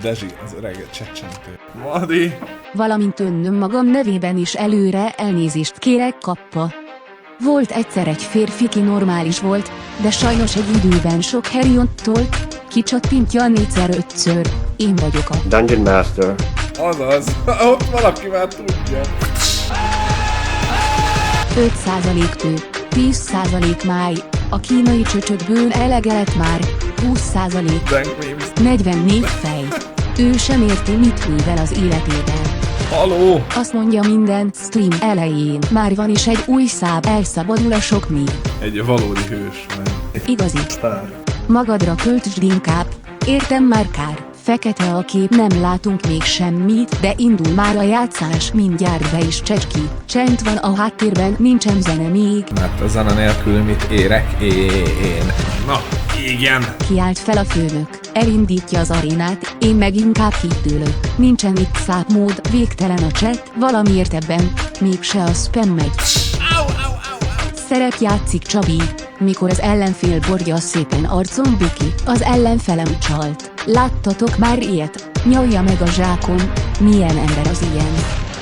Dezsi, az öreg csecsentő. Madi! Valamint önnöm magam nevében is előre elnézést kérek kappa. Volt egyszer egy férfi, ki normális volt, de sajnos egy időben sok Herion-tól kicsattintja 4-5-ször. Én vagyok a Dungeon Master. Azaz, ott valaki már tudja. 5% tő, 10% máj, a kínai csöcsökből elege lett már, 20%, Dank memes. 44 fej. Ő sem érti, mit művel az életében. Haló! Azt mondja minden stream elején, már van is egy új száb, elszabadul a sok mi. Egy valódi hős, man. Igazi. Sztár. Magadra költsd inkább, értem már kár. Fekete a kép, nem látunk még semmit, de indul már a játszás, mindjárt be is csecski. Csend van a háttérben, nincsen zene még. Mert a zene nélkül mit érek én? Na, igen! Kiállt fel a főnök, elindítja az arénát, én meg inkább kitűlök. Nincsen itt szápmód, végtelen a chat, valamiért ebben, mégse a spam megy. Szerep játszik Csabi, mikor az ellenfél borja szépen arcon buki, az ellenfelem csalt. Láttatok már ilyet? Nyalja meg a zsákom, milyen ember az ilyen.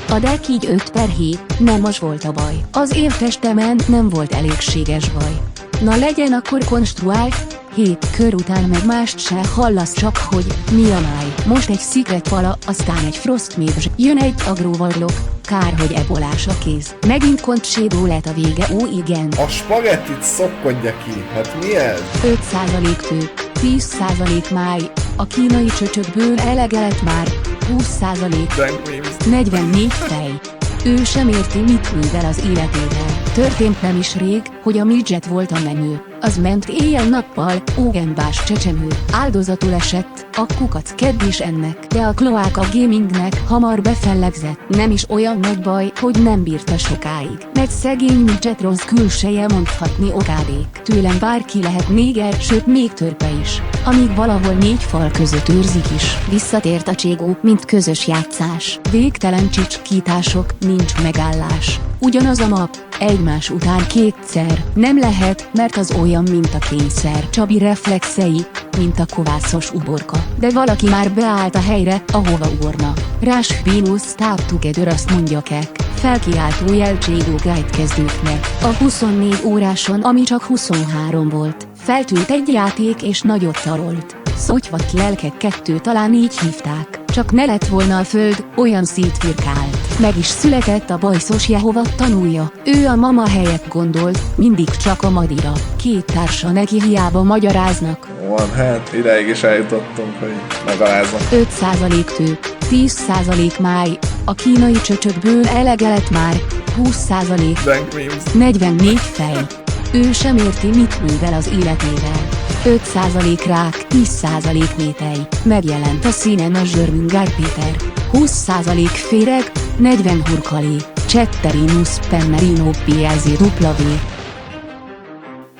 A deck így 5/7, nem az volt a baj. Az én testemen nem volt elégséges baj. Na legyen akkor konstruált, 7 kör után meg mást se hallasz, csak hogy mi a máj. Most egy Secret Vala, aztán egy Frost Mage, jön egy Agrovarlok, kár hogy ebolás a kéz. Megint Kontsédó lett a vége, ó igen. A spagettit szopkodja ki, hát mi ez? 5% tő, 10% máj, a kínai csöcsökből elege lett már, 20%, Dank memes. 44 fej. Ő sem érti, mit művel az életével. Történt nem is rég, hogy a midget volt a menő. Az ment éjjel-nappal, ógenbás csecsemő. Áldozatul esett, a kukac kedd is ennek. De a kloáka gamingnek hamar befellegzett. Nem is olyan nagy baj, hogy nem bírta sokáig. Mert szegény midget rossz külseje, mondhatni okádék. Tőlem bárki lehet néger, sőt még törpe is. Amíg valahol 4 fal között őrzik is. Visszatért a cségó, mint közös játszás. Végtelen csicskítások, nincs megállás. Ugyanaz a map, egymás után 2-szer. Nem lehet, mert az olyan, mint a kényszer. Csabi reflexei, mint a kovászos uborka. De valaki már beállt a helyre, ahova ugorna. Rush Venus Tap Together, azt mondja kek. Felkiáltó jel Cségó Guide kezdőknek. A 24 óráson, ami csak 23 volt, feltűnt egy játék és nagyot tarolt. Szotyvat lelkek 2, talán így hívták. Csak ne lett volna a föld, olyan szétfirkált. Meg is született a bajszos Jehova tanúja. Ő a mama helyett gondolt, mindig csak a Madira. 2 társa neki hiába magyaráznak. Van, hát ideig is eljutottunk, hogy megaláznak. 5% tő, 10% máj, a kínai csöcsökből elege lett már, 20%, Dank memes. 44 fej. Ő sem érti, mit művel az életével. 5% rák, 10% métej. Megjelent a színen a Zsörmüngár Péter. 20% féreg, 40 hurkalé. Csetterinus Pemmerino PLZW.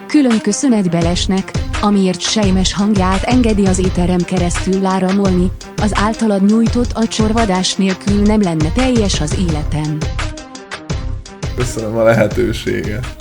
Külön köszönet Belesnek, amiért sejmes hangját engedi az éterem keresztül áramolni, az általad nyújtott acsorvadás nélkül nem lenne teljes az életem. Köszönöm a lehetőséget.